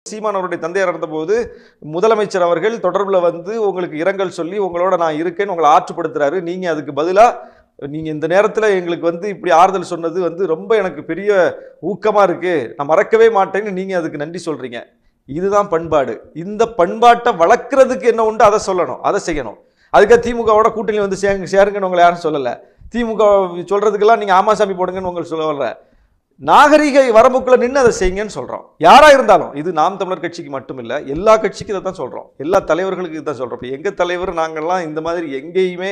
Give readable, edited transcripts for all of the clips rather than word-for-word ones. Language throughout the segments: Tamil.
சீமான் அவருடைய தந்தையார் இருந்தபோது முதலமைச்சர் அவர்கள் தொடர்பில் வந்து உங்களுக்கு இரங்கல் சொல்லி உங்களோட நான் இருக்கேன்னு உங்களை ஆற்றுப்படுத்துறாரு. நீங்க அதுக்கு பதிலா நீங்க இந்த நேரத்தில் எங்களுக்கு வந்து இப்படி ஆறுதல் சொன்னது வந்து ரொம்ப எனக்கு பெரிய ஊக்கமா இருக்கு, நான் மறக்கவே மாட்டேன்னு நீங்க அதுக்கு நன்றி சொல்றீங்க. இதுதான் பண்பாடு. இந்த பண்பாட்டை வளர்க்கறதுக்கு என்ன உண்டு அதை சொல்லணும், அதை செய்யணும். அதுக்காக திமுகவோட கூட்டணி வந்து சேருங்கன்னு உங்களை யாரும் சொல்லலை. திமுக சொல்றதுக்கெல்லாம் நீங்க ஆமாசாமி போடுங்கன்னு உங்களுக்கு சொல்ல வர்ற. நாகரிக வரம்புக்குள்ள நின்று அதை செய்யுங்கன்னு சொல்றோம். யாரா இருந்தாலும், இது நாம் தமிழர் கட்சிக்கு மட்டும் இல்ல, எல்லா கட்சிக்கும் இதை தான் சொல்றோம், எல்லா தலைவர்களுக்கு இதான் சொல்றோம். இப்போ எங்க தலைவர் நாங்கள்லாம் இந்த மாதிரி எங்கேயுமே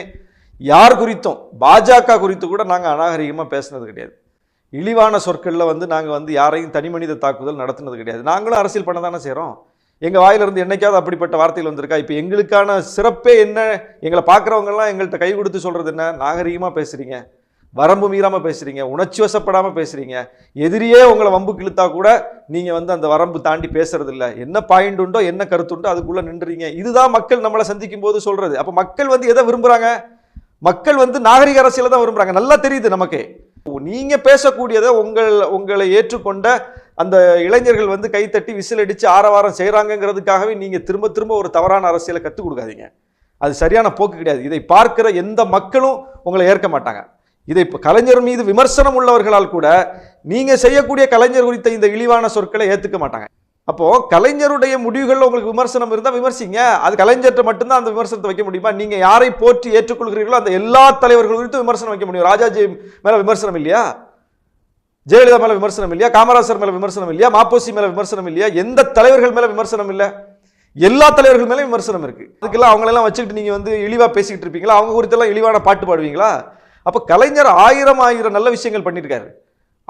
யார் குறித்தும் பாஜக குறித்து கூட நாங்கள் அநாகரிகமாக பேசுனது கிடையாது. இழிவான சொற்களில் வந்து நாங்கள் வந்து யாரையும் தனி மனித தாக்குதல் நடத்துனது கிடையாது. நாங்களும் அரசியல் பண்ண தானே செய்கிறோம். எங்கள் வாயிலிருந்து என்னைக்காவது அப்படிப்பட்ட வார்த்தைகள் வந்திருக்கா? இப்போ எங்களுக்கான சிறப்பே என்ன, எங்களை பார்க்குறவங்கலாம் எங்கள்கிட்ட கை கொடுத்து சொல்கிறது என்ன, நாகரிகமாக பேசுகிறீங்க, வரம்பு மீறாமல் பேசுகிறீங்க, உணர்ச்சி வசப்படாமல் பேசுகிறீங்க, எதிரியே உங்களை வம்புக்கு இழுத்தா கூட நீங்கள் வந்து அந்த வரம்பு தாண்டி பேசுறது இல்லை, என்ன பாயிண்ட் உண்டோ என்ன கருத்துண்டோ அதுக்குள்ளே நின்றுறீங்க. இதுதான் மக்கள் நம்மளை சந்திக்கும் போது சொல்கிறது. அப்போ மக்கள் வந்து எதை விரும்புகிறாங்க? மக்கள் வந்து நாகரிக அரசியலை தான் விரும்புகிறாங்க. நல்லா தெரியுது நமக்கு. நீங்கள் பேசக்கூடியதை உங்களை ஏற்றுக்கொண்ட அந்த இளைஞர்கள் வந்து கைத்தட்டி விசில் அடித்து ஆரவாரம் செய்கிறாங்கிறதுக்காகவே நீங்கள் திரும்ப திரும்ப ஒரு தவறான அரசியலை கற்றுக் கொடுக்காதீங்க. அது சரியான போக்கு கிடையாது. இதை பார்க்கிற எந்த மக்களும் உங்களை ஏற்க மாட்டாங்க. இதை கலைஞர் மீது விமர்சனம் உள்ளவர்களால் கூட நீங்கள் செய்யக்கூடிய கலைஞர் குறித்த இந்த இழிவான சொற்களை ஏற்றுக்க மாட்டாங்க. அப்போ கலைஞருடைய முடிவுகளில் உங்களுக்கு விமர்சனம் இருந்தால் விமர்சிங்க. அது கலைஞர்கிட்ட மட்டும்தான் அந்த விமர்சனத்தை வைக்க முடியுமா? நீங்கள் யாரை போற்றி ஏற்றுக்கொள்கிறீர்களோ அந்த எல்லா தலைவர்கள் குறித்து விமர்சனம் வைக்க முடியும். ராஜாஜி மேலே விமர்சனம் இல்லையா? ஜெயலலிதா மேலே விமர்சனம் இல்லையா? காமராஜர் மேலே விமர்சனம் இல்லையா? மாப்போசி மேலே விமர்சனம் இல்லையா? எந்த தலைவர்கள் மேலே விமர்சனம் இல்லை? எல்லா தலைவர்கள் மேலே விமர்சனம் இருக்கு. அதுக்கெல்லாம் அவங்களெல்லாம் வச்சுக்கிட்டு நீங்கள் வந்து இழிவாக பேசிக்கிட்டு இருப்பீங்களா? அவங்க குறித்தெல்லாம் இழிவான பாட்டு பாடுவீங்களா? அப்போ கலைஞர் ஆயிரம் நல்ல விஷயங்கள் பண்ணியிருக்காரு.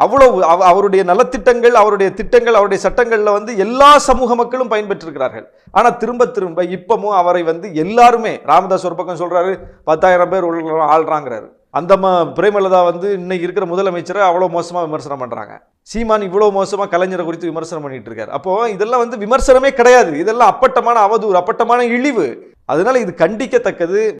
அவ்வளவு அவருடைய நலத்திட்டங்கள், அவருடைய திட்டங்கள், அவருடைய சட்டங்கள்ல வந்து எல்லா சமூக மக்களும் பயன்பெற்றிருக்கிறார்கள். ஆனா திரும்ப திரும்ப இப்பமும் அவரை வந்து எல்லாருமே, ராமதாஸ் ஒரு பக்கம் சொல்றாரு 10,000 பேர் ஆள்றாங்கிறாரு. அந்த பிரேமலதா வந்து இன்னைக்கு இருக்கிற முதலமைச்சரை அவ்வளவு மோசமா விமர்சனம் பண்றாங்க. சீமான் இவ்வளவு மோசமா கலைஞரை குறித்து விமர்சனம் பண்ணிட்டு இருக்காரு. அப்போ இதெல்லாம் வந்து விமர்சனமே கிடையாது, இதெல்லாம் அப்பட்டமான அவதூறு, அப்பட்டமான இழிவு. அதனால இது கண்டிக்கத்தக்கது.